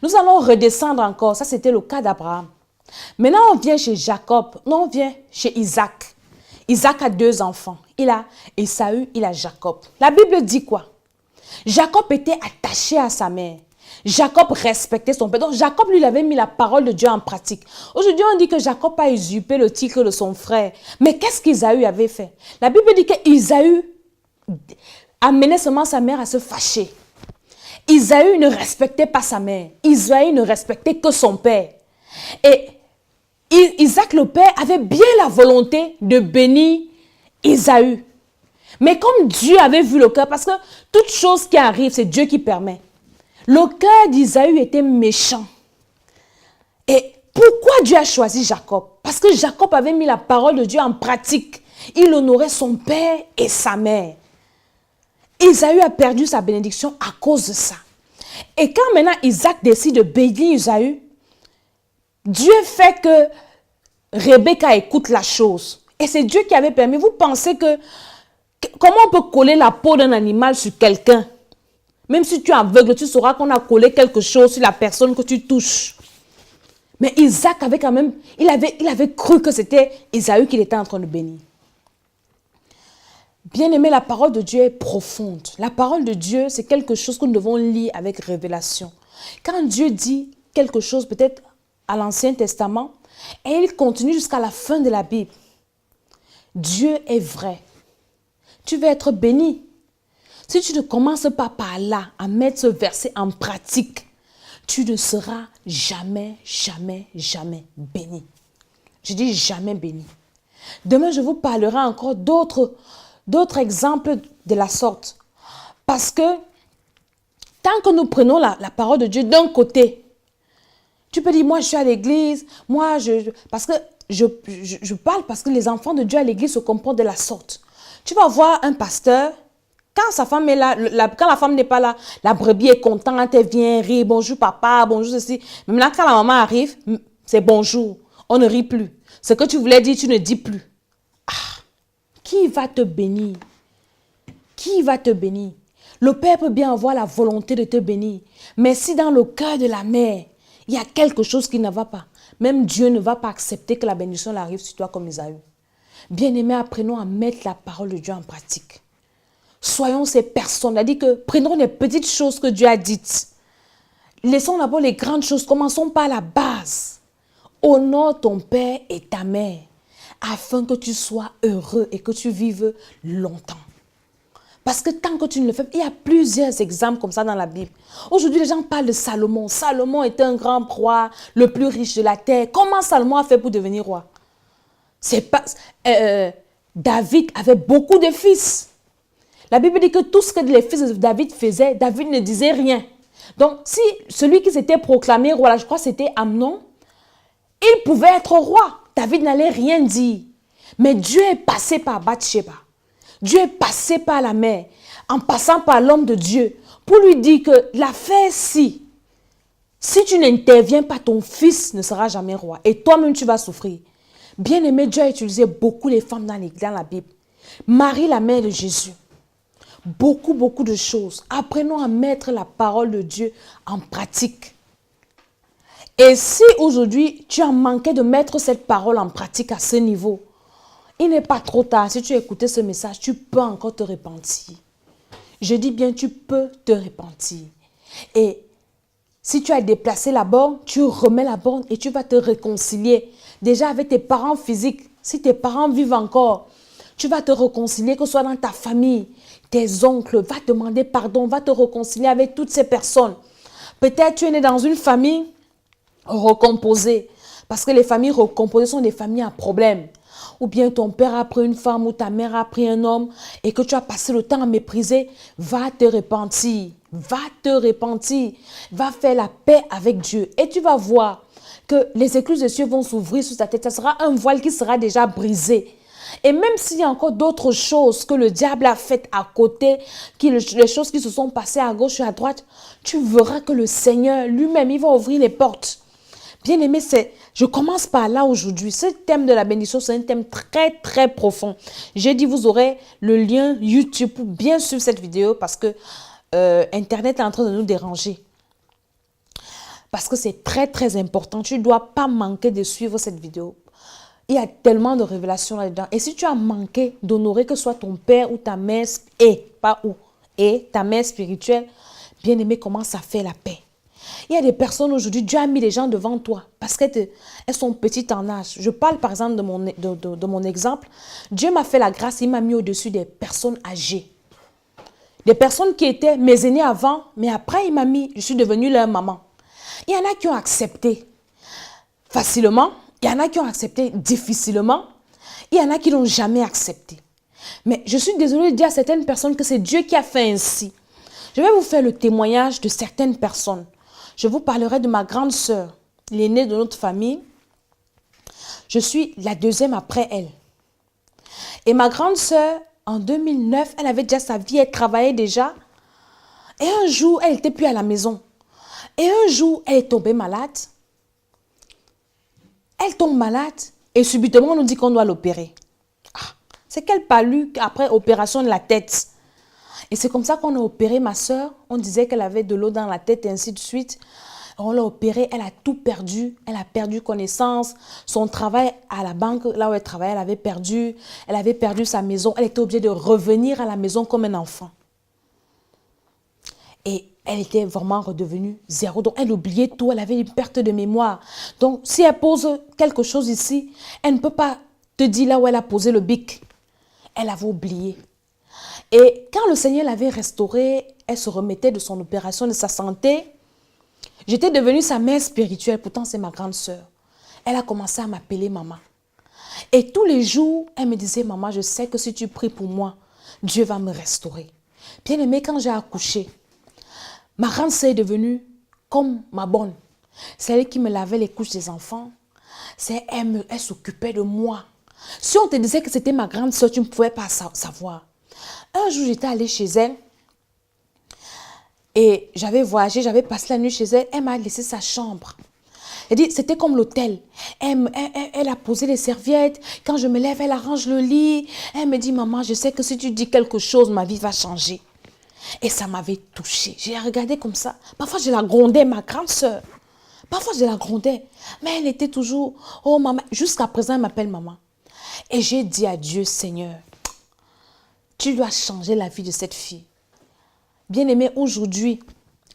[SPEAKER 1] Nous allons redescendre encore. Ça, c'était le cas d'Abraham. Maintenant, on vient chez Jacob. Non, on vient chez Isaac. Isaac a 2 enfants. Il a Ésaü, il a Jacob. La Bible dit quoi? Jacob était attaché à sa mère. Jacob respectait son père. Donc, Jacob, lui, il avait mis la parole de Dieu en pratique. Aujourd'hui, on dit que Jacob a usurpé le titre de son frère. Mais qu'est-ce qu'Ésaü avait fait? La Bible dit qu'Ésaü amenait seulement sa mère à se fâcher. Ésaü ne respectait pas sa mère. Ésaü ne respectait que son père. Et Isaac le père avait bien la volonté de bénir Ésaü. Mais comme Dieu avait vu le cœur, parce que toute chose qui arrive, c'est Dieu qui permet. Le cœur d'Ésaü était méchant. Et pourquoi Dieu a choisi Jacob? Parce que Jacob avait mis la parole de Dieu en pratique. Il honorait son père et sa mère. Ésaü a perdu sa bénédiction à cause de ça. Et quand maintenant Isaac décide de bénir Ésaü, Dieu fait que Rebecca écoute la chose. Et c'est Dieu qui avait permis. Vous pensez que comment on peut coller la peau d'un animal sur quelqu'un? Même si tu es aveugle, tu sauras qu'on a collé quelque chose sur la personne que tu touches. Mais Isaac avait quand même, il avait cru que c'était Ésaü qu'il était en train de bénir. Bien-aimé, la parole de Dieu est profonde. La parole de Dieu, c'est quelque chose que nous devons lire avec révélation. Quand Dieu dit quelque chose, peut-être à l'Ancien Testament, et il continue jusqu'à la fin de la Bible. Dieu est vrai. Tu vas être béni. Si tu ne commences pas par là, à mettre ce verset en pratique, tu ne seras jamais, jamais, jamais béni. Je dis jamais béni. Demain, je vous parlerai encore d'autres exemples de la sorte. Parce que tant que nous prenons la parole de Dieu d'un côté, tu peux dire, moi je suis à l'église, parce que je parle parce que les enfants de Dieu à l'église se comportent de la sorte. Tu vas voir un pasteur, quand sa femme est là, quand la femme n'est pas là, la brebis est contente, elle vient rire, bonjour papa, bonjour ceci. Mais maintenant quand la maman arrive, c'est bonjour, on ne rit plus. Ce que tu voulais dire, tu ne dis plus. Ah, qui va te bénir? Qui va te bénir? Le Père peut bien avoir la volonté de te bénir. Mais si dans le cœur de la mère, il y a quelque chose qui ne va pas, même Dieu ne va pas accepter que la bénédiction arrive sur toi comme Ésaü. Bien-aimés, apprenons à mettre la parole de Dieu en pratique. Soyons ces personnes. Il a dit que prenons les petites choses que Dieu a dites. Laissons d'abord les grandes choses. Commençons par la base. Honore ton père et ta mère afin que tu sois heureux et que tu vives longtemps. Parce que tant que tu ne le fais pas, il y a plusieurs exemples comme ça dans la Bible. Aujourd'hui, les gens parlent de Salomon. Salomon est un grand roi, le plus riche de la terre. Comment Salomon a fait pour devenir roi? David avait beaucoup de fils. La Bible dit que tout ce que les fils de David faisaient, David ne disait rien. Donc, si celui qui s'était proclamé roi, là, je crois que c'était Amnon, il pouvait être roi. David n'allait rien dire. Mais Dieu est passé par Bathsheba. Dieu est passé par la mère, en passant par l'homme de Dieu, pour lui dire que l'affaire-ci, si tu n'interviens pas, ton fils ne sera jamais roi. Et toi-même, tu vas souffrir. Bien-aimé, Dieu a utilisé beaucoup les femmes dans la Bible. Marie, la mère de Jésus. Beaucoup de choses. Apprenons à mettre la parole de Dieu en pratique. Et si aujourd'hui, tu as manqué de mettre cette parole en pratique à ce niveau, il n'est pas trop tard. Si tu as écouté ce message, tu peux encore te repentir. Je dis bien, tu peux te repentir. Et si tu as déplacé la borne, tu remets la borne et tu vas te réconcilier. Déjà avec tes parents physiques, si tes parents vivent encore, tu vas te réconcilier, que ce soit dans ta famille, tes oncles, va demander pardon, va te réconcilier avec toutes ces personnes. Peut-être tu es né dans une famille recomposée, parce que les familles recomposées sont des familles à problème. Ou bien ton père a pris une femme ou ta mère a pris un homme et que tu as passé le temps à mépriser, va te repentir, va faire la paix avec Dieu. Et tu vas voir que les écluses des cieux vont s'ouvrir sur ta tête. Ça sera un voile qui sera déjà brisé. Et même s'il y a encore d'autres choses que le diable a faites à côté, les choses qui se sont passées à gauche et à droite, tu verras que le Seigneur lui-même, il va ouvrir les portes. Bien aimé, je commence par là aujourd'hui. Ce thème de la bénédiction, c'est un thème très profond. J'ai dit, vous aurez le lien YouTube pour bien suivre cette vidéo parce que Internet est en train de nous déranger. Parce que c'est très important. Tu ne dois pas manquer de suivre cette vidéo. Il y a tellement de révélations là-dedans. Et si tu as manqué d'honorer que ce soit ton père ou ta mère, ta mère spirituelle, bien aimé, commence à faire la paix. Il y a des personnes aujourd'hui, Dieu a mis des gens devant toi parce qu'elles sont petites en âge. Je parle par exemple de mon exemple. Dieu m'a fait la grâce, il m'a mis au-dessus des personnes âgées. Des personnes qui étaient mes aînés avant, mais après je suis devenue leur maman. Il y en a qui ont accepté facilement, il y en a qui ont accepté difficilement, il y en a qui n'ont jamais accepté. Mais je suis désolée de dire à certaines personnes que c'est Dieu qui a fait ainsi. Je vais vous faire le témoignage de certaines personnes. Je vous parlerai de ma grande sœur, l'aînée de notre famille. Je suis la deuxième après elle. Et ma grande sœur, en 2009, elle avait déjà sa vie, elle travaillait déjà. Et un jour, elle n'était plus à la maison. Et un jour, elle est tombée malade. Elle tombe malade et subitement, on nous dit qu'on doit l'opérer. C'est qu'elle parut après opération de la tête. Et c'est comme ça qu'on a opéré ma soeur. On disait qu'elle avait de l'eau dans la tête et ainsi de suite. On l'a opérée, elle a tout perdu. Elle a perdu connaissance. Son travail à la banque, là où elle travaillait, elle avait perdu. Elle avait perdu sa maison. Elle était obligée de revenir à la maison comme un enfant. Et elle était vraiment redevenue zéro. Donc, elle oubliait tout. Elle avait une perte de mémoire. Donc, si elle pose quelque chose ici, elle ne peut pas te dire là où elle a posé le bic. Elle avait oublié. Et quand le Seigneur l'avait restaurée, elle se remettait de son opération, de sa santé. J'étais devenue sa mère spirituelle, pourtant c'est ma grande sœur. Elle a commencé à m'appeler maman. Et tous les jours, elle me disait, maman, je sais que si tu pries pour moi, Dieu va me restaurer. Bien aimé, quand j'ai accouché, ma grande sœur est devenue comme ma bonne. C'est elle qui me lavait les couches des enfants. Elle s'occupait de moi. Si on te disait que c'était ma grande sœur, tu ne pouvais pas savoir. Un jour, j'étais allée chez elle et j'avais voyagé, j'avais passé la nuit chez elle. Elle m'a laissé sa chambre. Elle dit, c'était comme l'hôtel. Elle a posé les serviettes. Quand je me lève, elle arrange le lit. Elle me dit, maman, je sais que si tu dis quelque chose, ma vie va changer. Et ça m'avait touchée. J'ai regardé comme ça. Parfois, je la grondais, ma grande sœur. Parfois, je la grondais. Mais elle était toujours, oh maman. Jusqu'à présent, elle m'appelle maman. Et j'ai dit à Dieu, Seigneur, tu dois changer la vie de cette fille. Bien aimée, aujourd'hui,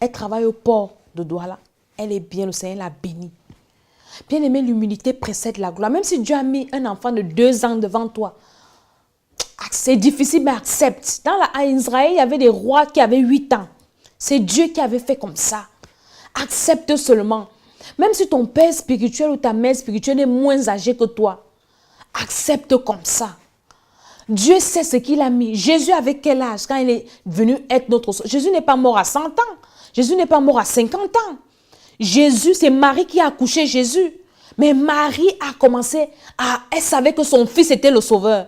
[SPEAKER 1] elle travaille au port de Douala. Elle est bien, le Seigneur l'a bénie. Bien aimée, l'humilité précède la gloire. Même si Dieu a mis un enfant de 2 ans devant toi, c'est difficile, mais accepte. En Israël, il y avait des rois qui avaient 8 ans. C'est Dieu qui avait fait comme ça. Accepte seulement. Même si ton père spirituel ou ta mère spirituelle est moins âgé que toi, accepte comme ça. Dieu sait ce qu'il a mis. Jésus avait quel âge quand il est venu être notre sauveur? Jésus n'est pas mort à 100 ans. Jésus n'est pas mort à 50 ans. Jésus, c'est Marie qui a accouché Jésus. Mais Marie a commencé à elle savait que son fils était le sauveur.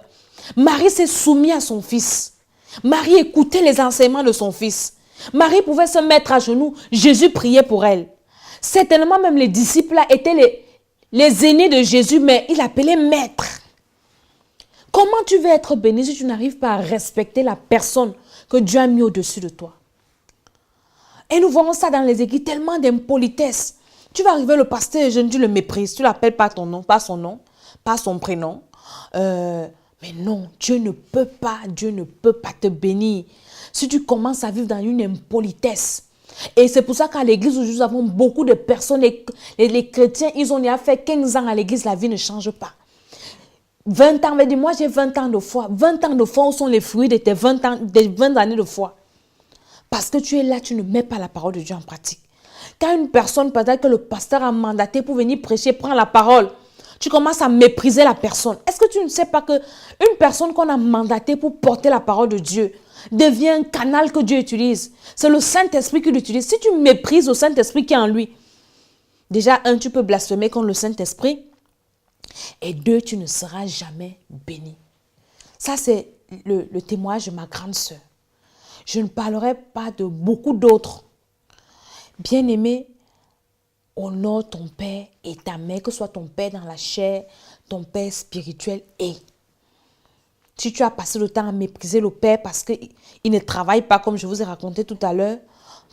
[SPEAKER 1] Marie s'est soumise à son fils. Marie écoutait les enseignements de son fils. Marie pouvait se mettre à genoux. Jésus priait pour elle. Certainement même les disciples là étaient les aînés de Jésus, mais il appelait maître. Comment tu veux être béni si tu n'arrives pas à respecter la personne que Dieu a mis au-dessus de toi? Et nous voyons ça dans les églises, tellement d'impolitesse. Tu vas arriver, le pasteur, je ne dis le méprise. Tu l'appelles pas ton nom, pas son nom, pas son prénom. Mais non, Dieu ne peut pas te bénir si tu commences à vivre dans une impolitesse. Et c'est pour ça qu'à l'église, nous avons beaucoup de personnes, les chrétiens, ils ont déjà fait 15 ans à l'église, la vie ne change pas. 20 ans, moi j'ai 20 ans de foi. 20 ans de foi, où sont les fruits de tes 20 années de foi? Parce que tu es là, tu ne mets pas la parole de Dieu en pratique. Quand une personne, peut-être que le pasteur a mandaté pour venir prêcher, prend la parole, tu commences à mépriser la personne. Est-ce que tu ne sais pas qu'une personne qu'on a mandatée pour porter la parole de Dieu devient un canal que Dieu utilise? C'est le Saint-Esprit qui l'utilise. Si tu méprises le Saint-Esprit qui est en lui, déjà, un, tu peux blasphémer contre le Saint-Esprit. Et deux, tu ne seras jamais béni. Ça, c'est le témoignage de ma grande sœur. Je ne parlerai pas de beaucoup d'autres. Bien-aimé, honore ton père et ta mère, que ce soit ton père dans la chair, ton père spirituel. Et si tu as passé le temps à mépriser le père parce qu'il ne travaille pas, comme je vous ai raconté tout à l'heure,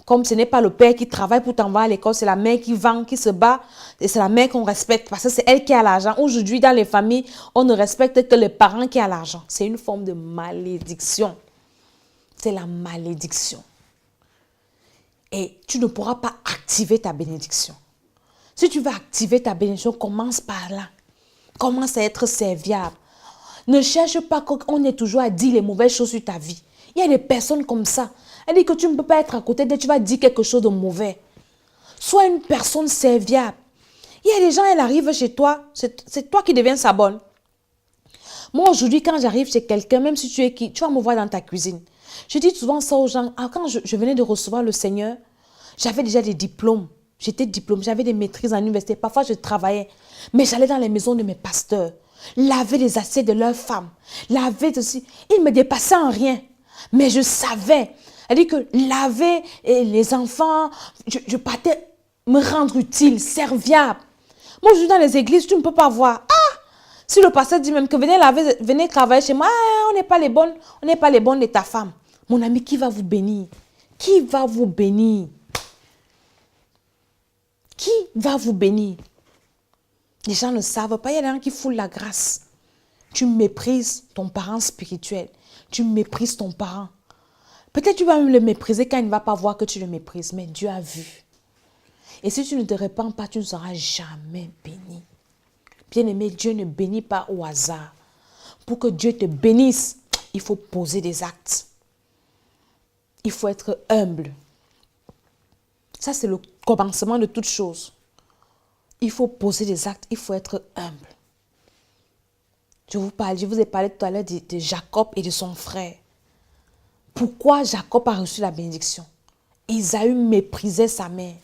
[SPEAKER 1] comme ce n'est pas le père qui travaille pour t'envoyer à l'école, c'est la mère qui vend, qui se bat, et c'est la mère qu'on respecte parce que c'est elle qui a l'argent. Aujourd'hui, dans les familles, on ne respecte que les parents qui ont l'argent. C'est une forme de malédiction. C'est la malédiction. Et tu ne pourras pas activer ta bénédiction. Si tu veux activer ta bénédiction, commence par là. Commence à être serviable. Ne cherche pas qu'on ait toujours à dire les mauvaises choses sur ta vie. Il y a des personnes comme ça. Elle dit que tu ne peux pas être à côté d'elle, tu vas dire quelque chose de mauvais. Sois une personne serviable. Il y a des gens, elle arrive chez toi, c'est toi qui deviens sa bonne. Moi, aujourd'hui, quand j'arrive chez quelqu'un, même si tu es qui, tu vas me voir dans ta cuisine. Je dis souvent ça aux gens. Quand je venais de recevoir le Seigneur, j'avais déjà des diplômes. J'étais diplômée, j'avais des maîtrises en université. Parfois, je travaillais. Mais j'allais dans les maisons de mes pasteurs, laver les assiettes de leurs femmes, laver aussi. Ils me dépassaient en rien. Mais je savais. Elle dit que laver les enfants, je partais me rendre utile, serviable. Moi, je suis dans les églises, tu ne peux pas voir. Ah! Si le pasteur dit même que venez laver, venez travailler chez moi, on n'est pas les bonnes de ta femme. Mon ami, qui va vous bénir? Qui va vous bénir? Qui va vous bénir? Les gens ne savent pas. Il y a des gens qui foulent la grâce. Tu méprises ton parent spirituel. Tu méprises ton parent. Peut-être tu vas même le mépriser quand il ne va pas voir que tu le méprises. Mais Dieu a vu. Et si tu ne te répands pas, tu ne seras jamais béni. Bien-aimé, Dieu ne bénit pas au hasard. Pour que Dieu te bénisse, il faut poser des actes. Il faut être humble. Ça, c'est le commencement de toute chose. Il faut poser des actes, il faut être humble. Je vous ai parlé tout à l'heure de Jacob et de son frère. Pourquoi Jacob a reçu la bénédiction? Isaü méprisait sa mère.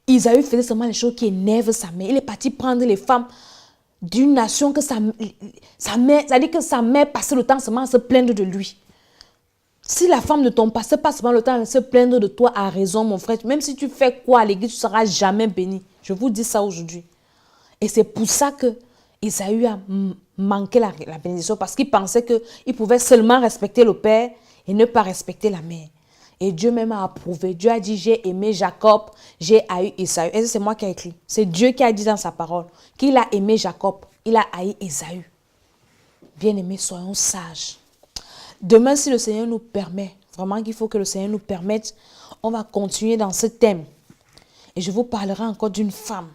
[SPEAKER 1] Isaü faisait seulement les choses qui énervent sa mère. Il est parti prendre les femmes d'une nation que sa mère, c'est-à-dire que sa mère passait le temps seulement à se plaindre de lui. Si la femme de ton passé passe seulement le temps à se plaindre de toi, à raison, mon frère, même si tu fais quoi à l'église, tu ne seras jamais béni. Je vous dis ça aujourd'hui. Et c'est pour ça que Isaü a manqué la bénédiction, parce qu'il pensait qu'il pouvait seulement respecter le père et ne pas respecter la mère. Et Dieu même a approuvé. Dieu a dit, j'ai aimé Jacob, j'ai haï Isaü. Et c'est moi qui ai écrit. C'est Dieu qui a dit dans sa parole qu'il a aimé Jacob, il a haï Isaü. Bien-aimés, soyons sages. Demain, si le Seigneur nous permet, vraiment qu'il faut que le Seigneur nous permette, on va continuer dans ce thème. Et je vous parlerai encore d'une femme.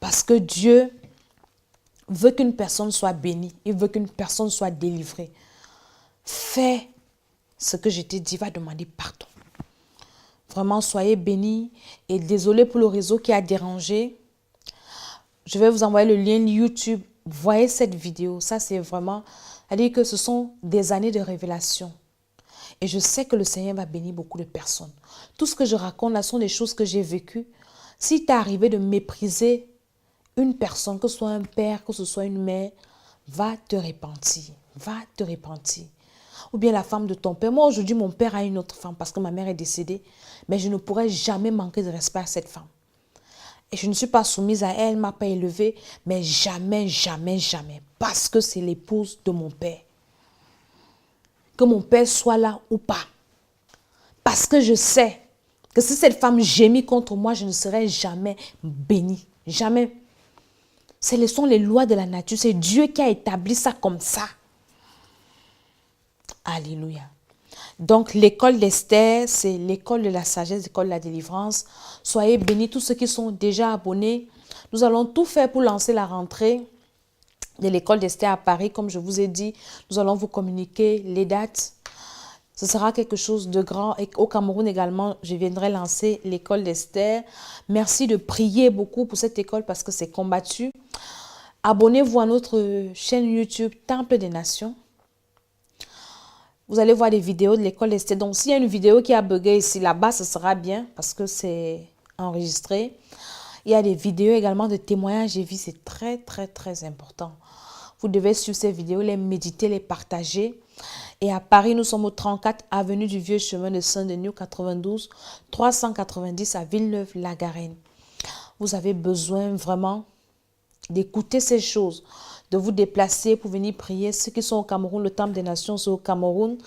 [SPEAKER 1] Parce que Dieu veut qu'une personne soit bénie. Il veut qu'une personne soit délivrée. Fais ce que je t'ai dit, va demander pardon. Vraiment, soyez bénis. Et désolé pour le réseau qui a dérangé. Je vais vous envoyer le lien YouTube. Voyez cette vidéo. Ça, c'est vraiment... C'est-à-dire que ce sont des années de révélation. Et je sais que le Seigneur va bénir beaucoup de personnes. Tout ce que je raconte là sont des choses que j'ai vécues. Si tu es arrivé de mépriser une personne, que ce soit un père, que ce soit une mère, va te repentir. Va te repentir. Ou bien la femme de ton père. Moi, aujourd'hui, mon père a une autre femme parce que ma mère est décédée. Mais je ne pourrais jamais manquer de respect à cette femme. Et je ne suis pas soumise à elle, elle ne m'a pas élevée. Mais jamais, jamais, jamais. Parce que c'est l'épouse de mon père. Que mon père soit là ou pas. Parce que je sais que si cette femme gémit contre moi, je ne serai jamais bénie. Jamais. Ce sont les lois de la nature. C'est Dieu qui a établi ça comme ça. Alléluia. Donc, l'école d'Esther, c'est l'école de la sagesse, l'école de la délivrance. Soyez bénis, tous ceux qui sont déjà abonnés. Nous allons tout faire pour lancer la rentrée de l'école d'Esther à Paris. Comme je vous ai dit, nous allons vous communiquer les dates. Ce sera quelque chose de grand. Et au Cameroun également, je viendrai lancer l'école d'Esther. Merci de prier beaucoup pour cette école parce que c'est combattu. Abonnez-vous à notre chaîne YouTube Temple des Nations. Vous allez voir des vidéos de l'école d'Esther. Donc, s'il y a une vidéo qui a bugué ici, là-bas, ce sera bien parce que c'est enregistré. Il y a des vidéos également de témoignages et vie. C'est très, très, très important. Vous devez suivre ces vidéos, les méditer, les partager. Et à Paris, nous sommes au 34 avenue du Vieux Chemin de Saint-Denis, 92 390 à Villeneuve-la-Garenne. Vous avez besoin vraiment d'écouter ces choses, de vous déplacer pour venir prier. Ceux qui sont au Cameroun, le Temple des Nations, c'est au Cameroun.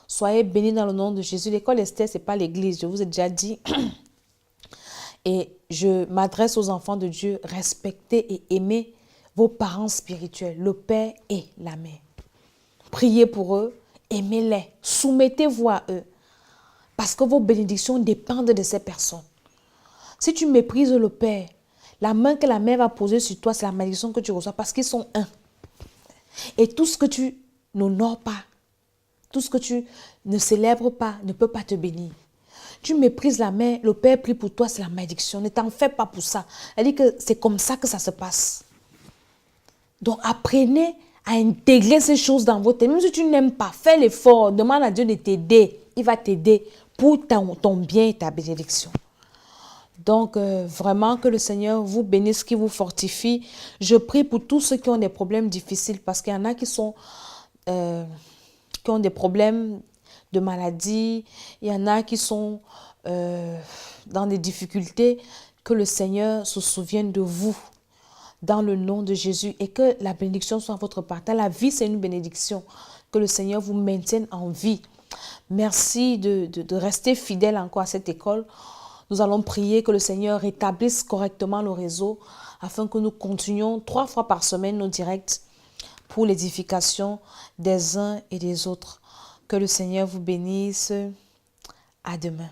[SPEAKER 1] Soyez bénis dans le nom de Jésus. L'école Esther, ce n'est pas l'église, je vous ai déjà dit. Et je m'adresse aux enfants de Dieu, respectez et aimez vos parents spirituels, le père et la mère. Priez pour eux, aimez-les, soumettez-vous à eux. Parce que vos bénédictions dépendent de ces personnes. Si tu méprises le père, la main que la mère va poser sur toi, c'est la malédiction que tu reçois parce qu'ils sont un. Et tout ce que tu n'honores pas, tout ce que tu ne célèbres pas, ne peut pas te bénir. Tu méprises la mère, le père prie pour toi, c'est la malédiction. Ne t'en fais pas pour ça. Elle dit que c'est comme ça que ça se passe. Donc apprenez à intégrer ces choses dans votre vie. Même si tu n'aimes pas, fais l'effort, demande à Dieu de t'aider. Il va t'aider pour ton bien et ta bénédiction. Donc, vraiment que le Seigneur vous bénisse, qu'il vous fortifie. Je prie pour tous ceux qui ont des problèmes difficiles parce qu'il y en a qui ont des problèmes de maladie. Il y en a qui sont dans des difficultés. Que le Seigneur se souvienne de vous dans le nom de Jésus et que la bénédiction soit votre partage. La vie, c'est une bénédiction. Que le Seigneur vous maintienne en vie. Merci de rester fidèle encore à cette école. Nous allons prier que le Seigneur rétablisse correctement le réseau afin que nous continuions 3 fois par semaine nos directs pour l'édification des uns et des autres. Que le Seigneur vous bénisse. À demain.